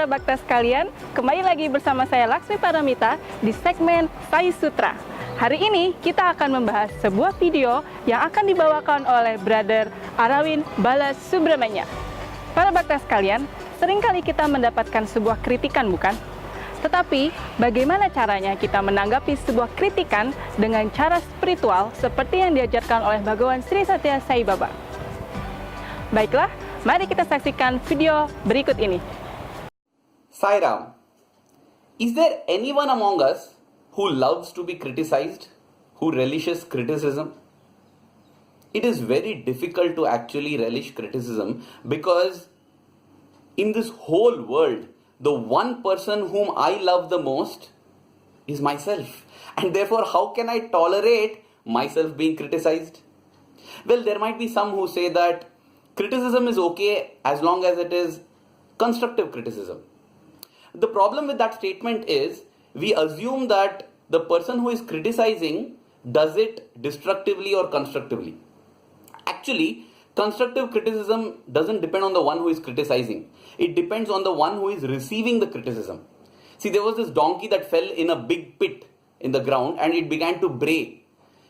para bakta sekalian, kembali lagi bersama saya Laksmi Paramita di segmen Sutra. Hari ini kita akan membahas sebuah video yang akan dibawakan oleh Brother Arawin Balas Subramanya. Para bakta sekalian, seringkali kita mendapatkan sebuah kritikan, bukan? Tetapi, bagaimana caranya kita menanggapi sebuah kritikan dengan cara spiritual seperti yang diajarkan oleh Bhagawan Sri Satya Sai Baba? Baiklah, mari kita saksikan video berikut ini. Sai Ram, is there anyone among us who loves to be criticized, who relishes criticism? It is very difficult to actually relish criticism because in this whole world, the one person whom I love the most is myself. And therefore, how can I tolerate myself being criticized? Well, there might be some who say that criticism is okay as long as it is constructive criticism. The problem with that statement is we assume that the person who is criticizing does it destructively or constructively. Actually, constructive criticism doesn't depend on the one who is criticizing. It depends on the one who is receiving the criticism. See, there was this donkey that fell in a big pit in the ground and it began to bray.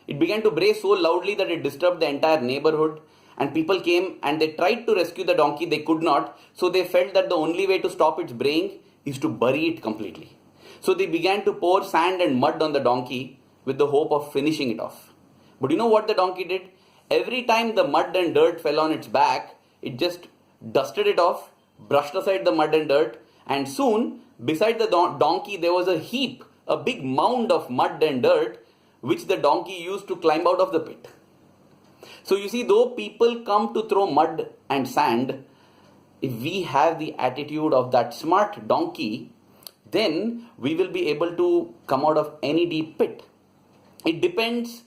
It began to bray so loudly that it disturbed the entire neighborhood, and people came and they tried to rescue the donkey. They could not. So they felt that the only way to stop its braying is to bury it completely. So they began to pour sand and mud on the donkey with the hope of finishing it off. But you know what the donkey did? Every time the mud and dirt fell on its back, it just dusted it off, brushed aside the mud and dirt, and soon beside the donkey there was a heap, a big mound of mud and dirt which the donkey used to climb out of the pit. So you see, though people come to throw mud and sand, if we have the attitude of that smart donkey, then we will be able to come out of any deep pit. It depends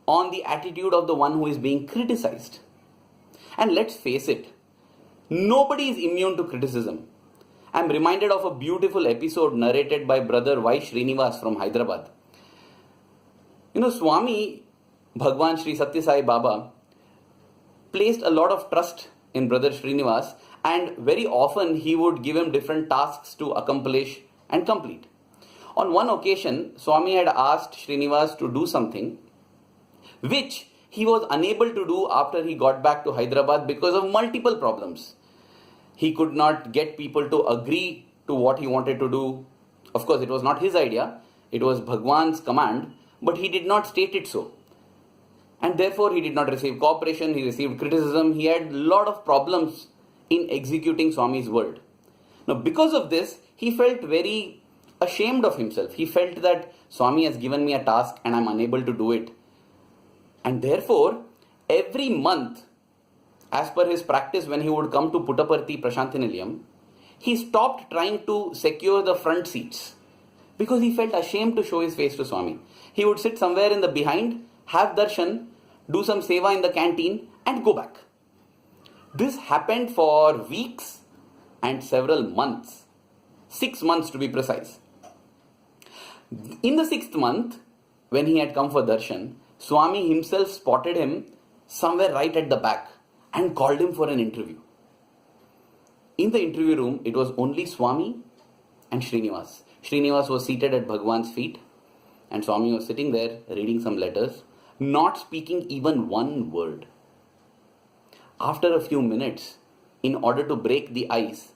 on the attitude of the one who is being criticized. And let's face it, nobody is immune to criticism. I am reminded of a beautiful episode narrated by Brother Y. Srinivas from Hyderabad. You know, Swami Bhagwan Sri Satya Sai Baba placed a lot of trust in Brother Srinivas, and very often he would give him different tasks to accomplish and complete. On one occasion, Swami had asked Srinivas to do something which he was unable to do after he got back to Hyderabad because of multiple problems. He could not get people to agree to what he wanted to do. Of course, it was not his idea, it was Bhagwan's command, but he did not state it so. And therefore, he did not receive cooperation, he received criticism, he had a lot of problems in executing Swami's word. Now, because of this, he felt very ashamed of himself. He felt that Swami has given me a task and I am unable to do it. And therefore, every month, as per his practice when he would come to Puttaparthi Prashantinilayam, he stopped trying to secure the front seats because he felt ashamed to show his face to Swami. He would sit somewhere in the behind, have darshan, do some seva in the canteen and go back. This happened for weeks and several months. 6 months to be precise. In the 6th month, when he had come for darshan, Swami himself spotted him somewhere right at the back and called him for an interview. In the interview room, it was only Swami and Srinivas. Srinivas was seated at Bhagwan's feet and Swami was sitting there reading some letters, not speaking even one word. After a few minutes, in order to break the ice,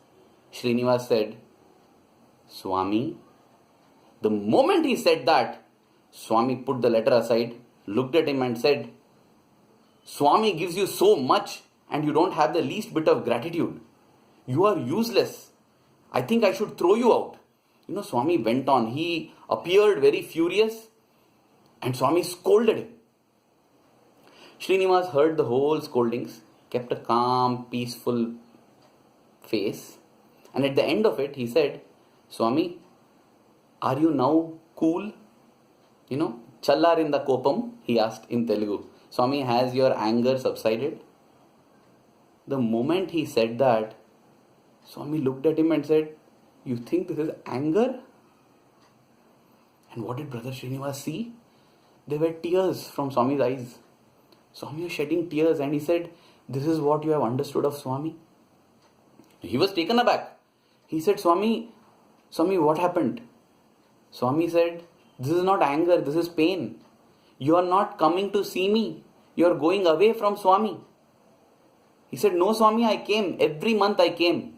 Srinivas said, "Swami." The moment he said that, Swami put the letter aside, looked at him and said, "Swami gives you so much and you don't have the least bit of gratitude. You are useless. I think I should throw you out." You know, Swami went on. He appeared very furious and Swami scolded him. Srinivas heard the whole scoldings, kept a calm, peaceful face, and at the end of it, he said, "Swami, are you now cool? You know, challarinda kopam," he asked in Telugu. "Swami, has your anger subsided?" The moment he said that, Swami looked at him and said, "You think this is anger?" And what did Brother Srinivas see? There were tears from Swami's eyes. Swami was shedding tears and he said, "This is what you have understood of Swami?" He was taken aback. He said, Swami, what happened? Swami said, this is not anger, this is pain. You are not coming to see me. You are going away from Swami. He said, no Swami, I came. Every month I came.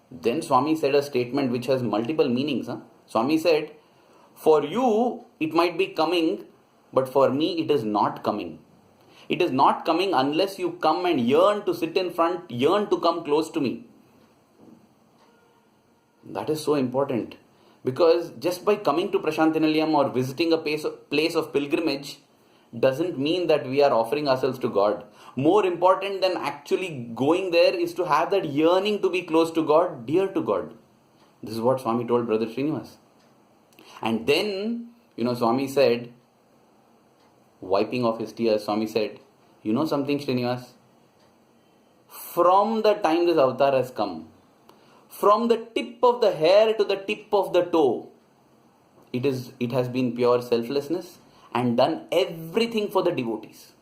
Then Swami said a statement which has multiple meanings. Swami said, for you it might be coming, but for me it is not coming. It is not coming unless you come and yearn to sit in front, yearn to come close to me. That is so important. Because just by coming to Prashantinilayam or visiting a place of pilgrimage doesn't mean that we are offering ourselves to God. More important than actually going there is to have that yearning to be close to God, dear to God. This is what Swami told Brother Srinivas. And then, Swami said, wiping off his tears, Swami said, you know something, Srinivas? From the time this avatar has come, from the tip of the hair to the tip of the toe, it has been pure selflessness and done everything for the devotees.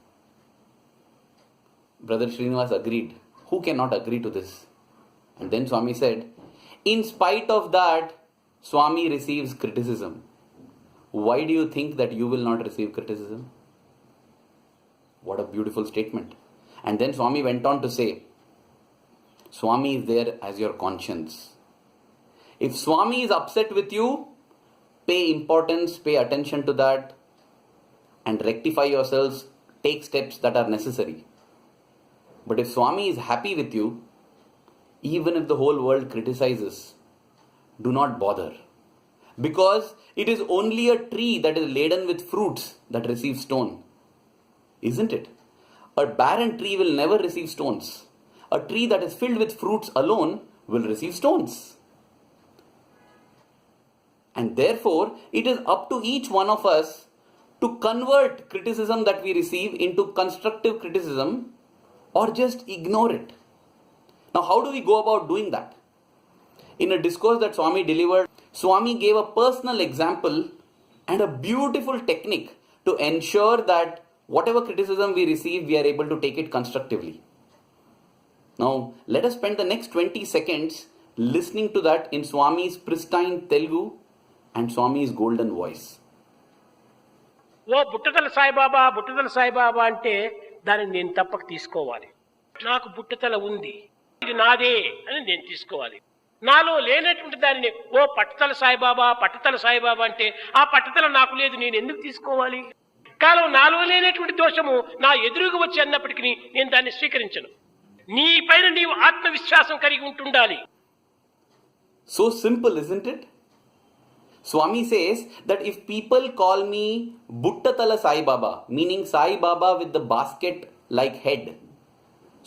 Brother Srinivas agreed. Who cannot agree to this? And then Swami said, in spite of that, Swami receives criticism. Why do you think that you will not receive criticism? What a beautiful statement. And then Swami went on to say, Swami is there as your conscience. If Swami is upset with you, pay importance, pay attention to that and rectify yourselves, take steps that are necessary. But if Swami is happy with you, even if the whole world criticizes, do not bother. Because it is only a tree that is laden with fruits that receives stone. Isn't it? A barren tree will never receive stones. A tree that is filled with fruits alone will receive stones. And therefore, it is up to each one of us to convert criticism that we receive into constructive criticism or just ignore it. Now, how do we go about doing that? In a discourse that Swami delivered, Swami gave a personal example and a beautiful technique to ensure that whatever criticism we receive, we are able to take it constructively. Now, let us spend the next 20 seconds listening to that in Swami's pristine Telugu and Swami's golden voice. ఓ బుట్టతల సాయిబాబా అంటే దాన్ని నేను తప్పక తీసుకోవాలి. నాకు బుట్టతల ఉంది, ఇది నాదే అని నేను తీసుకోవాలి. నాలో లేనటువంటి దానిని ఓ పట్టుతల సాయిబాబా అంటే ఆ పట్టుతల నాకు లేదు, నేను ఎందుకు తీసుకోవాలి? కాలం నాలో లేనటువంటి దోషము నా ఎదురుగా వచ్చి అన్నప్పటికీ నేను దాన్ని స్వీకరించను. నీ పైన నీవు ఆత్మవిశ్వాసం కలిగి ఉంటుండాలి. So simple, isn't it? Swami says that if people call me Buttatala Sai Baba, meaning Sai Baba with the basket like head,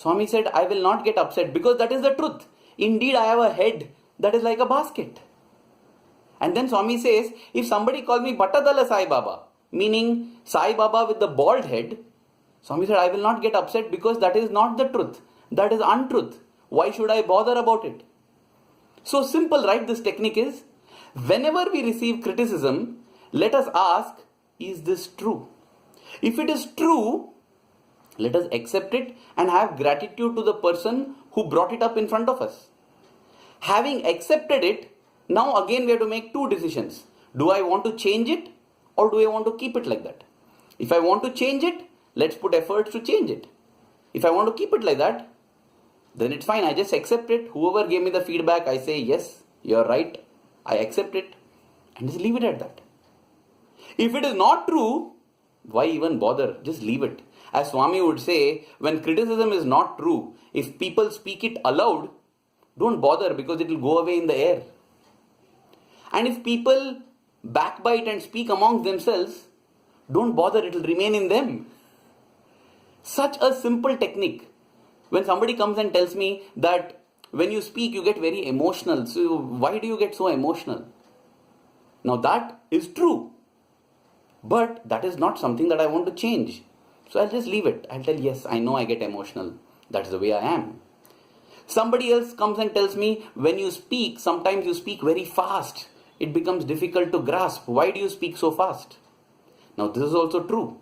Swami said, I will not get upset because that is the truth. Indeed, I have a head that is like a basket. And then Swami says, if somebody calls me Buttatala Sai Baba, meaning Sai Baba with the bald head, Swami said, I will not get upset because that is not the truth. That is untruth. Why should I bother about it? So simple, right? This technique is, whenever we receive criticism, let us ask, is this true? If it is true, let us accept it and have gratitude to the person who brought it up in front of us. Having accepted it, now again we have to make two decisions. Do I want to change it or do I want to keep it like that? If I want to change it, let's put efforts to change it. If I want to keep it like that, then it's fine. I just accept it. Whoever gave me the feedback, I say, yes, you're right. I accept it and just leave it at that. If it is not true, why even bother? Just leave it. As Swami would say, when criticism is not true, if people speak it aloud, don't bother because it will go away in the air. And if people backbite and speak amongst themselves, don't bother, it will remain in them. Such a simple technique. When somebody comes and tells me that when you speak, you get very emotional. So why do you get so emotional? Now that is true. But that is not something that I want to change. So I'll just leave it. I'll tell, yes, I know I get emotional. That's the way I am. Somebody else comes and tells me, when you speak, sometimes you speak very fast. It becomes difficult to grasp. Why do you speak so fast? Now this is also true.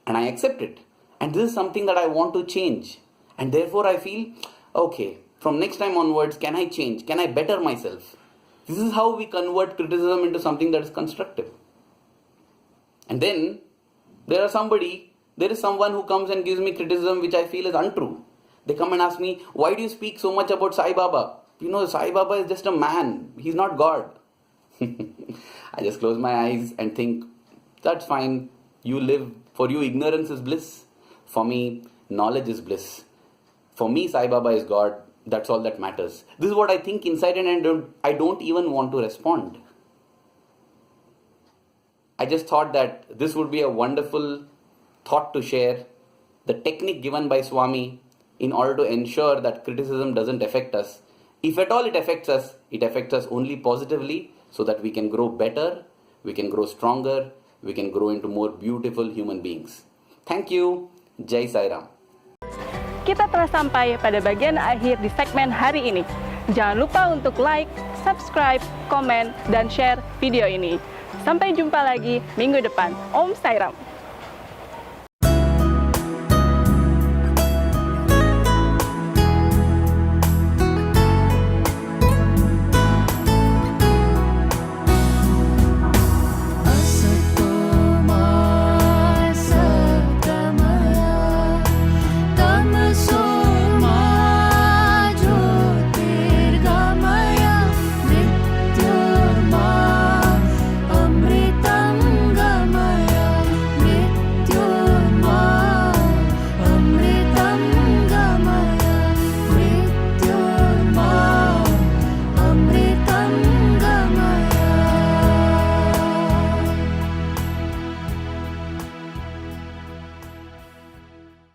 And I accept it. And this is something that I want to change. And therefore I feel, okay, From next time onwards, can I change? Can I better myself? This is how we convert criticism into something that is constructive. And then there is someone who comes and gives me criticism which I feel is untrue. They come and ask me, why do you speak so much about Sai Baba? Sai Baba is just a man. He's not God. I just close my eyes and think, that's fine. For you, ignorance is bliss. For me, knowledge is bliss. For me, Sai Baba is God. That's all that matters. This is what I think inside, and I don't even want to respond. I just thought that this would be a wonderful thought to share. The technique given by Swami in order to ensure that criticism doesn't affect us. If at all it affects us only positively, so that we can grow better, we can grow stronger, we can grow into more beautiful human beings. Thank you. Jai Sai Ram. Kita telah sampai pada bagian akhir di segmen hari ini. Jangan lupa untuk like, subscribe, komen, dan share video ini. Sampai jumpa lagi minggu depan. Om Sai Ram.